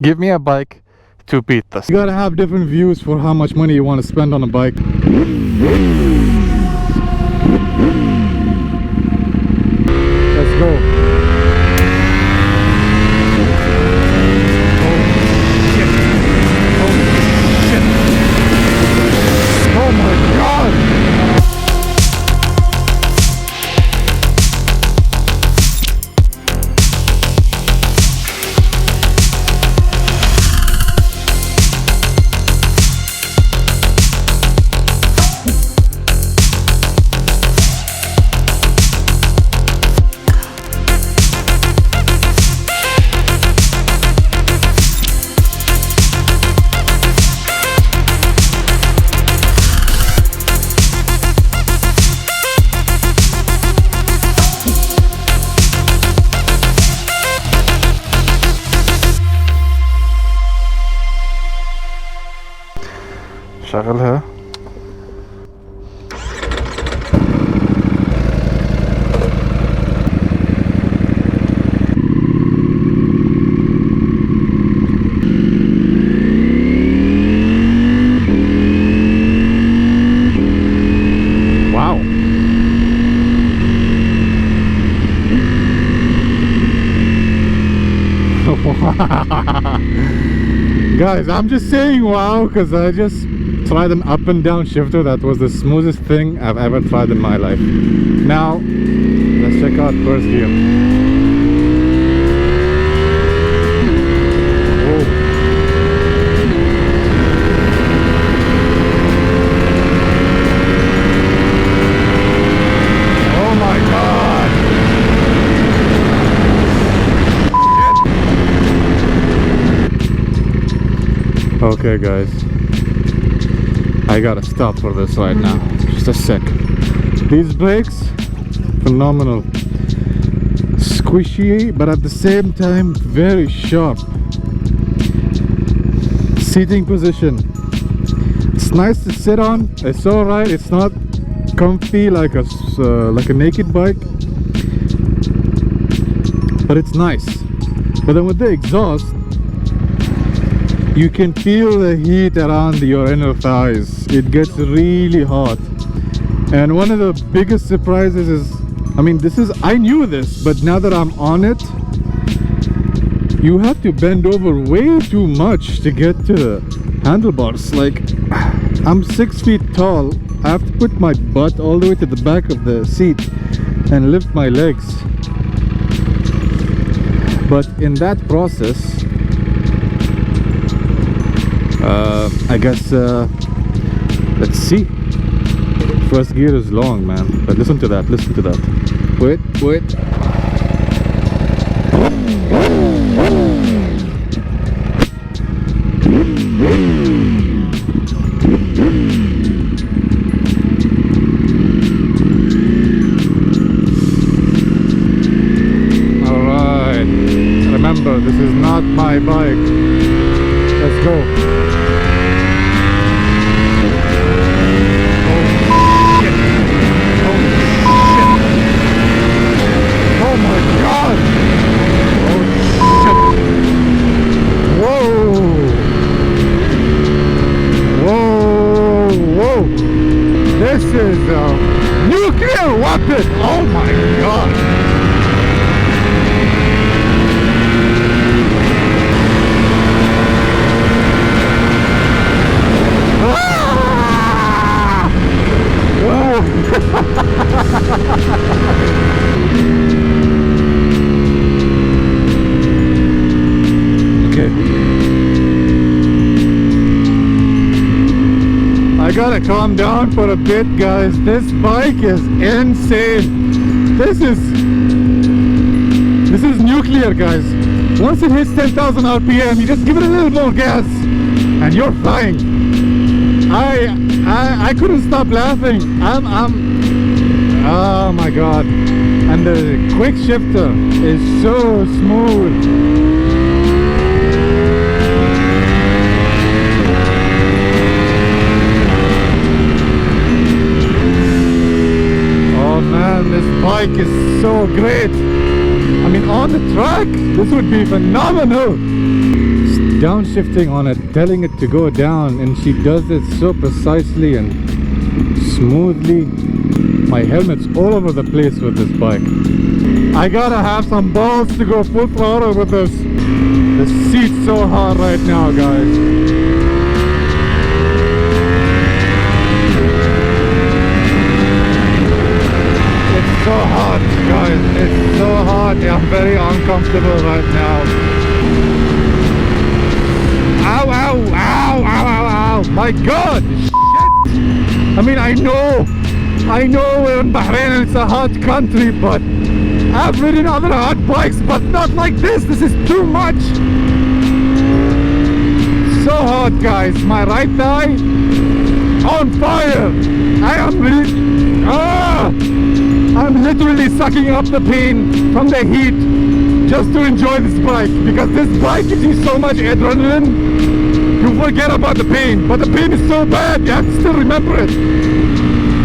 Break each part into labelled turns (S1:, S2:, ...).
S1: Give me a bike to beat this.
S2: You gotta have different views for how much money you want to spend on a bike. Let's go. Oh my god!
S1: شغلها.
S2: Wow. Guys, I'm just saying wow because I just tried an up and down shifter that was the smoothest thing I've ever tried in my life. Now let's check out first gear. Whoa. Oh my god. Okay guys, I gotta stop for this right now. Just a sec. These brakes, phenomenal. Squishy, but at the same time, very sharp. Seating position. It's nice to sit on. It's alright. It's not comfy like a naked bike, but it's nice. But then with the exhaust, you can feel the heat around your inner thighs. It gets really hot. And one of the biggest surprises is, I mean, I knew this, but now that I'm on it, you have to bend over way too much to get to the handlebars. Like, I'm 6 feet tall. I have to put my butt all the way to the back of the seat and lift my legs. But in that process, I guess let's see. First gear is long, man, but listen to that, listen to that. Wait. Alright, remember, this is not my bike. Let's go. This is a nuclear weapon! Oh my god! Ah! Okay. I gotta calm down for a bit, guys. This bike is insane. This is nuclear, guys. Once it hits 10,000 RPM, you just give it a little more gas and you're flying. I couldn't stop laughing. Oh my god. And the quick shifter is so smooth. This bike is so great. I mean, on the track, this would be phenomenal. downshifting on it, telling it to go down, and she does it so precisely and smoothly. My helmet's all over the place with this bike. I gotta have some balls to go full throttle with this. The seat's so hard right now, guys. It's so hot, guys. It's so hot. I'm very uncomfortable right now. Ow, ow, ow, ow, ow, ow. My God, shit. I mean, I know we're in Bahrain and it's a hot country, but I've ridden other hot bikes, but not like this. This is too much. So hot, guys. My right thigh on fire. I'm literally sucking up the pain from the heat just to enjoy this bike, because this bike gives you so much adrenaline, you forget about the pain, but the pain is so bad, you have to still remember it.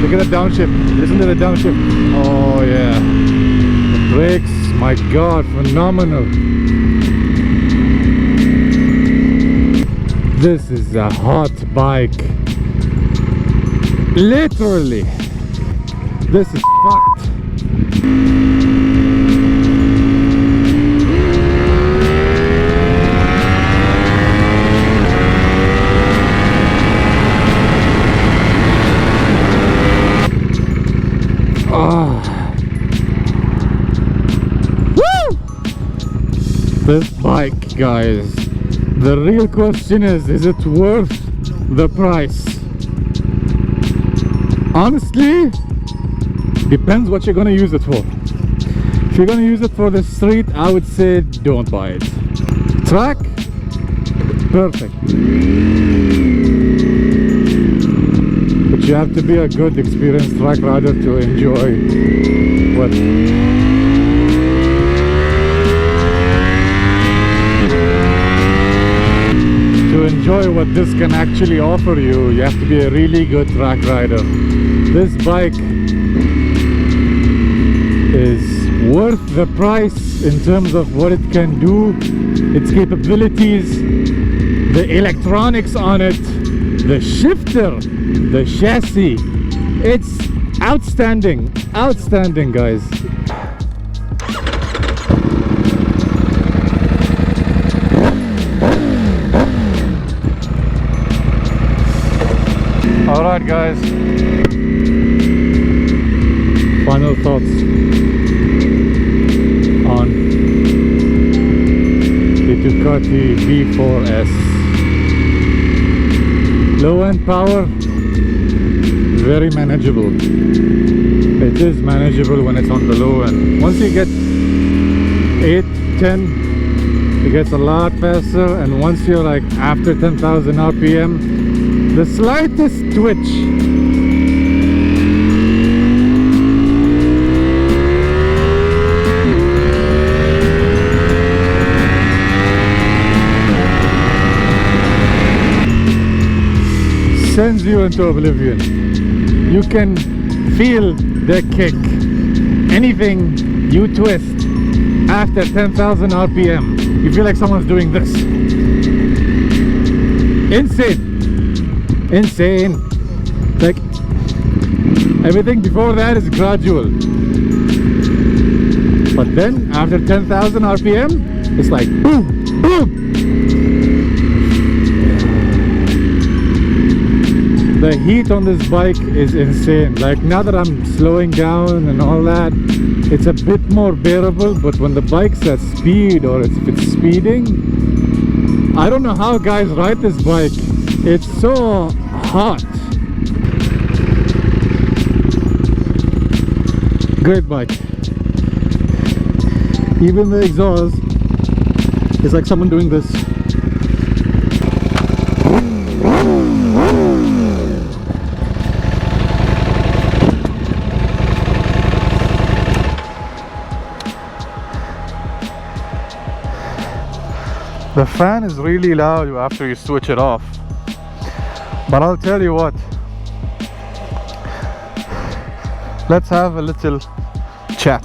S2: Look at the downshift, listen to the downshift. Oh yeah, the brakes, my God, phenomenal. This is a hot bike, literally. This is fucked. Woo! This bike, guys. The real question is it worth the price? Honestly, depends what you're gonna use it for. If you're gonna use it for the street, I would say don't buy it. Track, perfect. But you have to be a good experienced track rider to enjoy what this can actually offer you. You have to be a really good track rider. This bike is worth the price in terms of what it can do, its capabilities, the electronics on it, the shifter, the chassis. It's outstanding, outstanding, guys. Alright, guys, final thoughts on the Ducati V4S. Low end power, very manageable. It is manageable when it's on the low end. Once you get 8, 10, it gets a lot faster, and once you're like after 10,000 RPM, the slightest twitch sends you into oblivion. You can feel the kick. Anything you twist after 10,000 RPM, you feel like someone's doing this. Insane. Insane. Like, everything before that is gradual, but then after 10,000 RPM, it's like boom, boom. The heat on this bike is insane. Like, now that I'm slowing down and all that, it's a bit more bearable, but when the bike's at speed, or if it's speeding, I don't know how guys ride this bike. It's so hot. Great bike. Even the exhaust is like someone doing this.
S1: The fan is really loud after you switch it off, but I'll tell you what, let's have a little chat.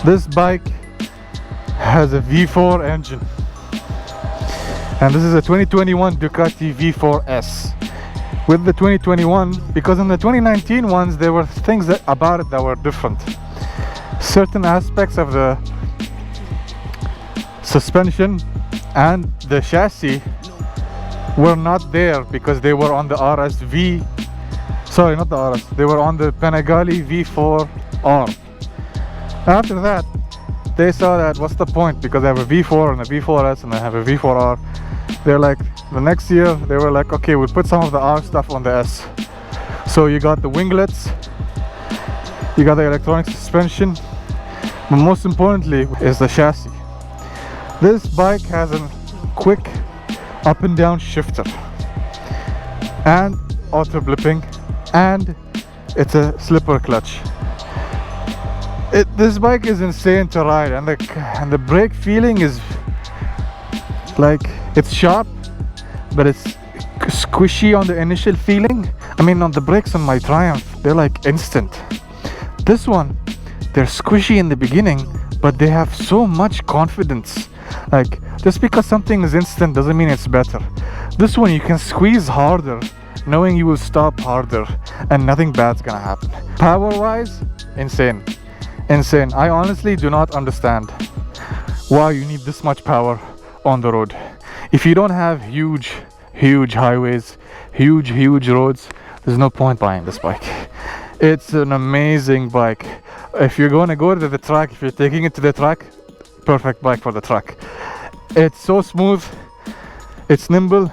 S1: This bike has a V4 engine. And this is a 2021 Ducati V4S. With the 2021, because in the 2019 ones there were things about it that were different. Certain aspects of the suspension and the chassis were not there because they were on the RSV. Sorry, not the RS. They were on the Panigale V4R. After that, they saw that what's the point, because I have a V4 and a V4S and I have a V4R. They're like, the next year they were like, okay, we'll put some of the R stuff on the S. So you got the winglets, you got the electronic suspension, but most importantly is the chassis. This bike has a quick up and down shifter and auto blipping, and it's a slipper clutch. This bike is insane to ride, and the brake feeling is like, it's sharp but it's squishy on the initial feeling. I mean, on the brakes on my Triumph, they're like instant. This one, they're squishy in the beginning, but they have so much confidence. Like, just because something is instant doesn't mean it's better. This one, you can squeeze harder knowing you will stop harder and nothing bad's gonna happen. Power wise, insane. I honestly do not understand why you need this much power on the road. If you don't have huge highways, huge roads, there's no point buying this bike. It's an amazing bike. If you're going to go to the track, if you're taking it to the track, perfect bike for the track. It's so smooth, it's nimble.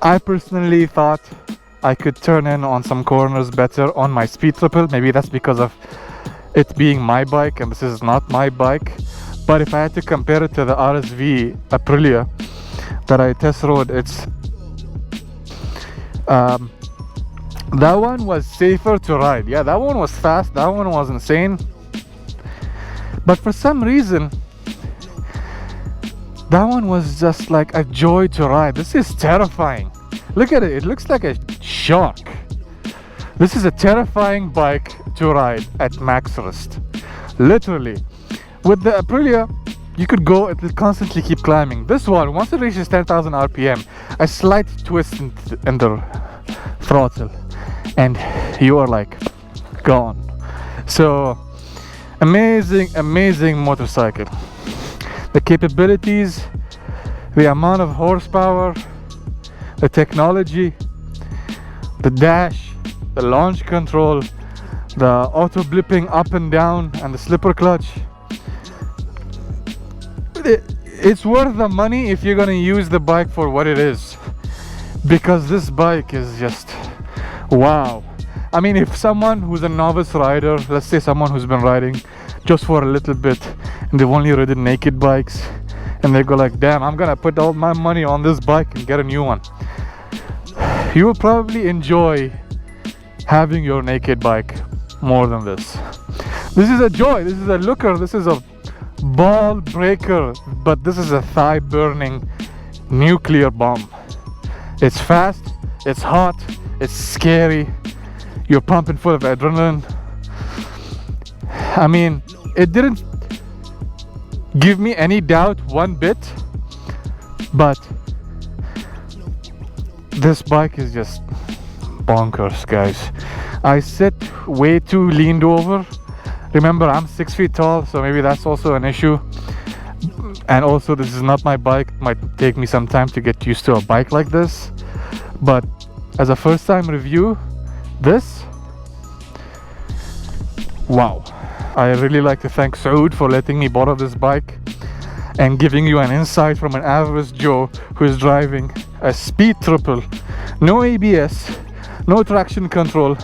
S1: I personally thought I could turn in on some corners better on my speed triple. Maybe that's because of it being my bike and this is not my bike. But if I had to compare it to the RSV Aprilia that I test rode, it's that one was safer to ride. Yeah, that one was fast, that one was insane. But for some reason, that one was just like a joy to ride. This is terrifying. Look at it, it looks like a shark. This is a terrifying bike to ride at max rest, literally. With the Aprilia, you could go, it will constantly keep climbing. This one, once it reaches 10,000 RPM, a slight twist in the throttle and you are like gone. So amazing motorcycle. The capabilities, the amount of horsepower, the technology, the dash, the launch control, the auto blipping up and down, and the slipper clutch. It's worth the money if you're gonna use the bike for what it is, because this bike is just wow. I mean, if someone who's a novice rider, let's say someone who's been riding just for a little bit and they've only ridden naked bikes, and they go like, damn, I'm gonna put all my money on this bike and get a new one, you will probably enjoy having your naked bike more than this. This is a joy, this is a looker, this is a ball breaker, but this is a thigh burning nuclear bomb. It's fast, it's hot, it's scary, you're pumping full of adrenaline. I mean, it didn't give me any doubt one bit, but this bike is just bonkers, guys. I sit way too leaned over. Remember, I'm 6 feet tall, so maybe that's also an issue. And also, this is not my bike. It might take me some time to get used to a bike like this. But as a first time review, this, wow. I really like to thank Saud for letting me borrow this bike and giving you an insight from an average Joe who is driving a speed triple, no ABS, no traction control,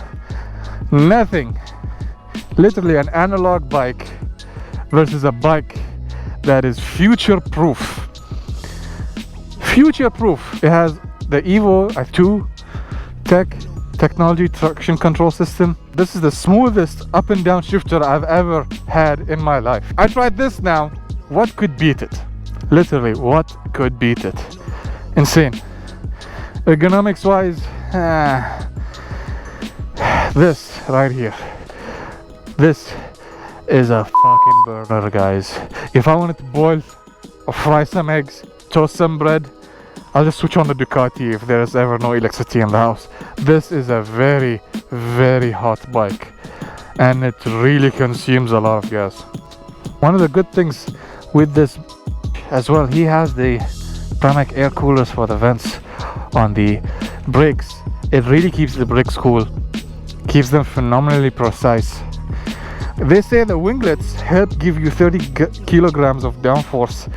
S1: nothing. Literally an analog bike versus a bike that is future-proof. Future-proof. It has the Evo 2 technology traction control system. This is the smoothest up and down shifter I've ever had in my life. I tried this now. What could beat it? Literally, what could beat it? Insane. Ergonomics wise, this right here, this is a fucking burner, guys. If I wanted to boil or fry some eggs, toast some bread, I'll just switch on the Ducati if there is ever no electricity in the house. This is a very, very hot bike, and it really consumes a lot of gas. One of the good things with this as well, he has the Pramac air coolers for the vents on the brakes. It really keeps the brakes cool, keeps them phenomenally precise. They say the winglets help give you 30 kilograms of downforce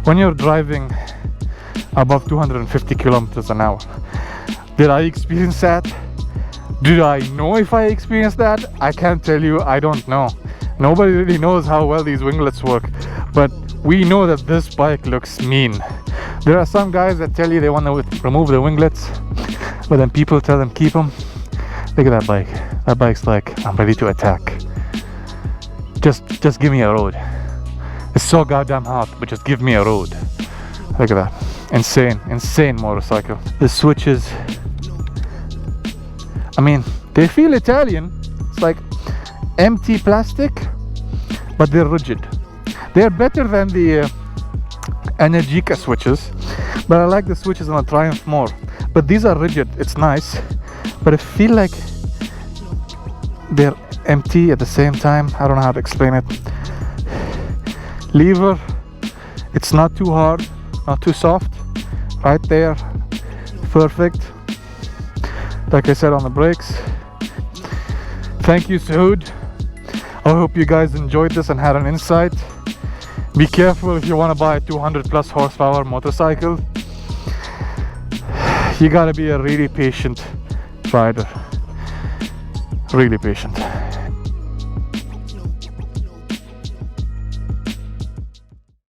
S1: when you're driving above 250 kilometers an hour. Did I experience that? Did I know if I experienced that? I can't tell you, I don't know. Nobody really knows how well these winglets work, but we know that this bike looks mean. There are some guys that tell you they want to remove the winglets, but then people tell them keep them. Look at that bike. That bike's like, I'm ready to attack. Just give me a road. It's so goddamn hot, but just give me a road. Look at that. Insane motorcycle. The switches, I mean, they feel Italian. It's like empty plastic, but they're rigid. They're better than the Energica switches, but I like the switches on the Triumph more. But these are rigid. It's nice, but I feel like they're empty at the same time. I don't know how to explain it. Lever, it's not too hard, not too soft. Right there, perfect. Like I said on the brakes. Thank you, Sahood. I hope you guys enjoyed this and had an insight. Be careful if you want to buy a 200 plus horsepower motorcycle. You gotta be a really patient rider. Really patient.